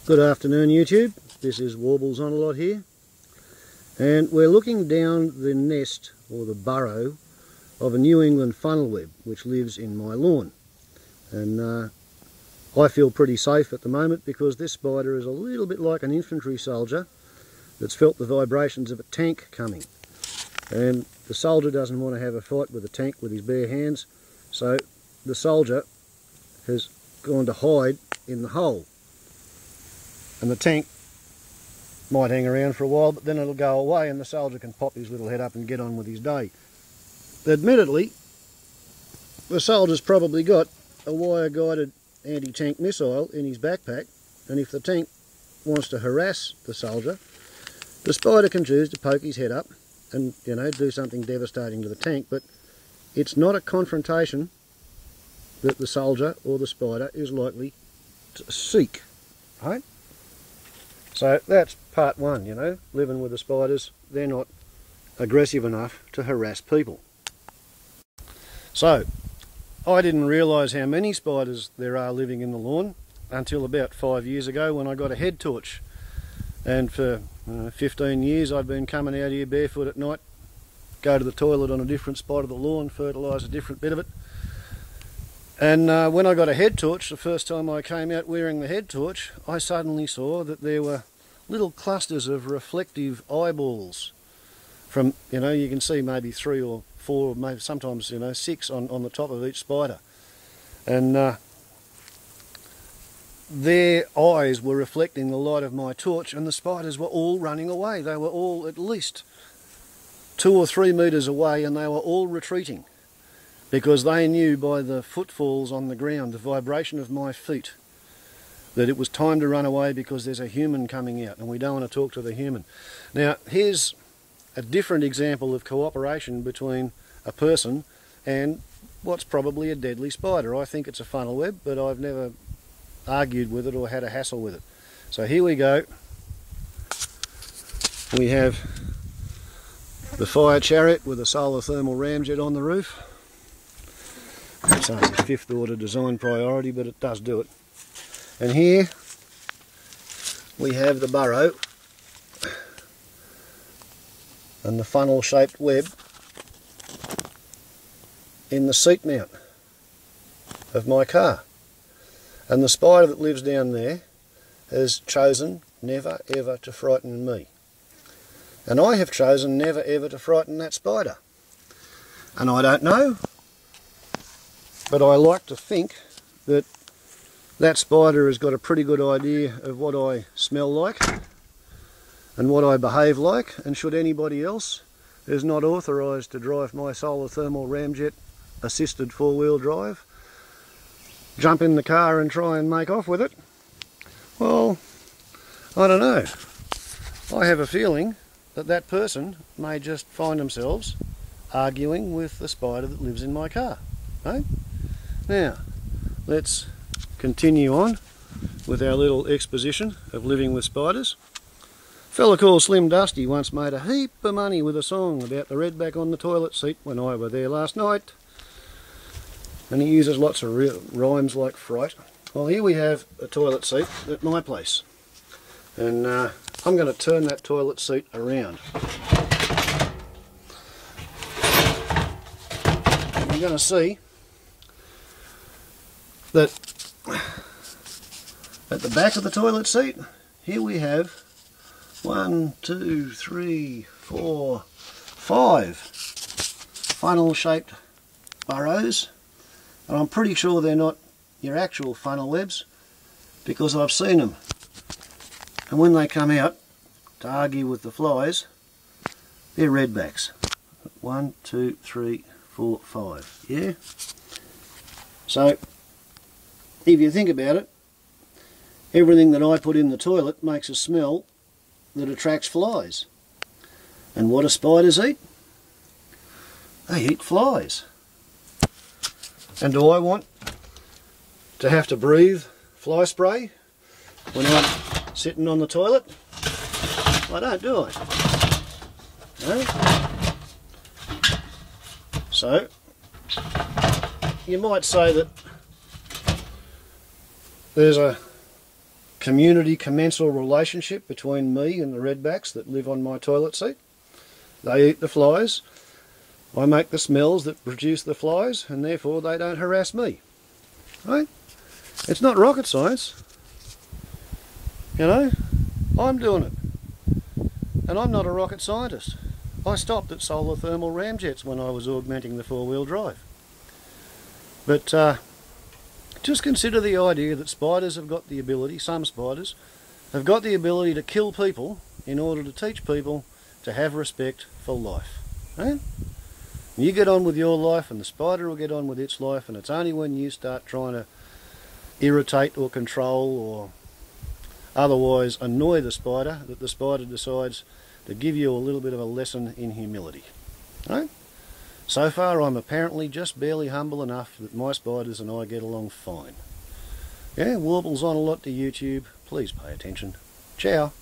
Good afternoon YouTube, this is Warbles on a Lot here, and we're looking down the nest or the burrow of a New England funnelweb which lives in my lawn. And I feel pretty safe at the moment because this spider is a little bit like an infantry soldier that's felt the vibrations of a tank coming. And the soldier doesn't want to have a fight with a tank with his bare hands, so the soldier has gone to hide in the hole. And the tank might hang around for a while, but then it'll go away and the soldier can pop his little head up and get on with his day. Admittedly, the soldier's probably got a wire-guided anti-tank missile in his backpack, and if the tank wants to harass the soldier, the spider can choose to poke his head up and, you know, do something devastating to the tank, but it's not a confrontation that the soldier or the spider is likely to seek, right? So that's part one, you know, living with the spiders. They're not aggressive enough to harass people. So, I didn't realise how many spiders there are living in the lawn until about 5 years ago when I got a head torch. And for 15 years I've been coming out here barefoot at night, go to the toilet on a different spot of the lawn, fertilise a different bit of it. And when I got a head torch, the first time I came out wearing the head torch, I suddenly saw that there were little clusters of reflective eyeballs from, you know, you can see maybe 3 or 4, maybe sometimes, you know, 6 on the top of each spider. And their eyes were reflecting the light of my torch, and the spiders were all running away. They were all at least 2 or 3 metres away, and they were all retreating, because they knew by the footfalls on the ground, the vibration of my feet, that it was time to run away because there's a human coming out and we don't want to talk to the human. Now, here's a different example of cooperation between a person and what's probably a deadly spider. I think it's a funnelweb, but I've never argued with it or had a hassle with it. So here we go. We have the fire chariot with a solar thermal ramjet on the roof. It's only a 5th order design priority, but it does do it. And here we have the burrow and the funnel shaped web in the seat mount of my car. And the spider that lives down there has chosen never ever to frighten me. And I have chosen never ever to frighten that spider. And I don't know, but I like to think that that spider has got a pretty good idea of what I smell like and what I behave like, and should anybody else who's not authorised to drive my solar thermal ramjet assisted 4-wheel drive jump in the car and try and make off with it, well, I don't know. I have a feeling that that person may just find themselves arguing with the spider that lives in my car. Right? Now, let's continue on with our little exposition of living with spiders. A fella called Slim Dusty once made a heap of money with a song about the redback on the toilet seat when I were there last night. And he uses lots of rhymes like fright. Well, here we have a toilet seat at my place. And I'm going to turn that toilet seat around. And you're going to see that at the back of the toilet seat, here we have 1, 2, 3, 4, 5 funnel-shaped burrows, and I'm pretty sure they're not your actual funnel webs because I've seen them. And when they come out to argue with the flies, they're redbacks. 1, 2, 3, 4, 5. Yeah? So, if you think about it, everything that I put in the toilet makes a smell that attracts flies. And what do spiders eat? They eat flies. And do I want to have to breathe fly spray when I'm sitting on the toilet? I don't, do I? No? So, you might say that there's a community commensal relationship between me and the redbacks that live on my toilet seat. They eat the flies, I make the smells that produce the flies, and therefore they don't harass me. Right? It's not rocket science. You know, I'm doing it. And I'm not a rocket scientist. I stopped at solar thermal ramjets when I was augmenting the four-wheel drive. But just consider the idea that spiders have got the ability, some spiders, have got the ability to kill people in order to teach people to have respect for life. Right? You get on with your life and the spider will get on with its life, and it's only when you start trying to irritate or control or otherwise annoy the spider that the spider decides to give you a little bit of a lesson in humility. Right? So far I'm apparently just barely humble enough that my spiders and I get along fine. Yeah, Warple's on a lot to YouTube. Please pay attention. Ciao.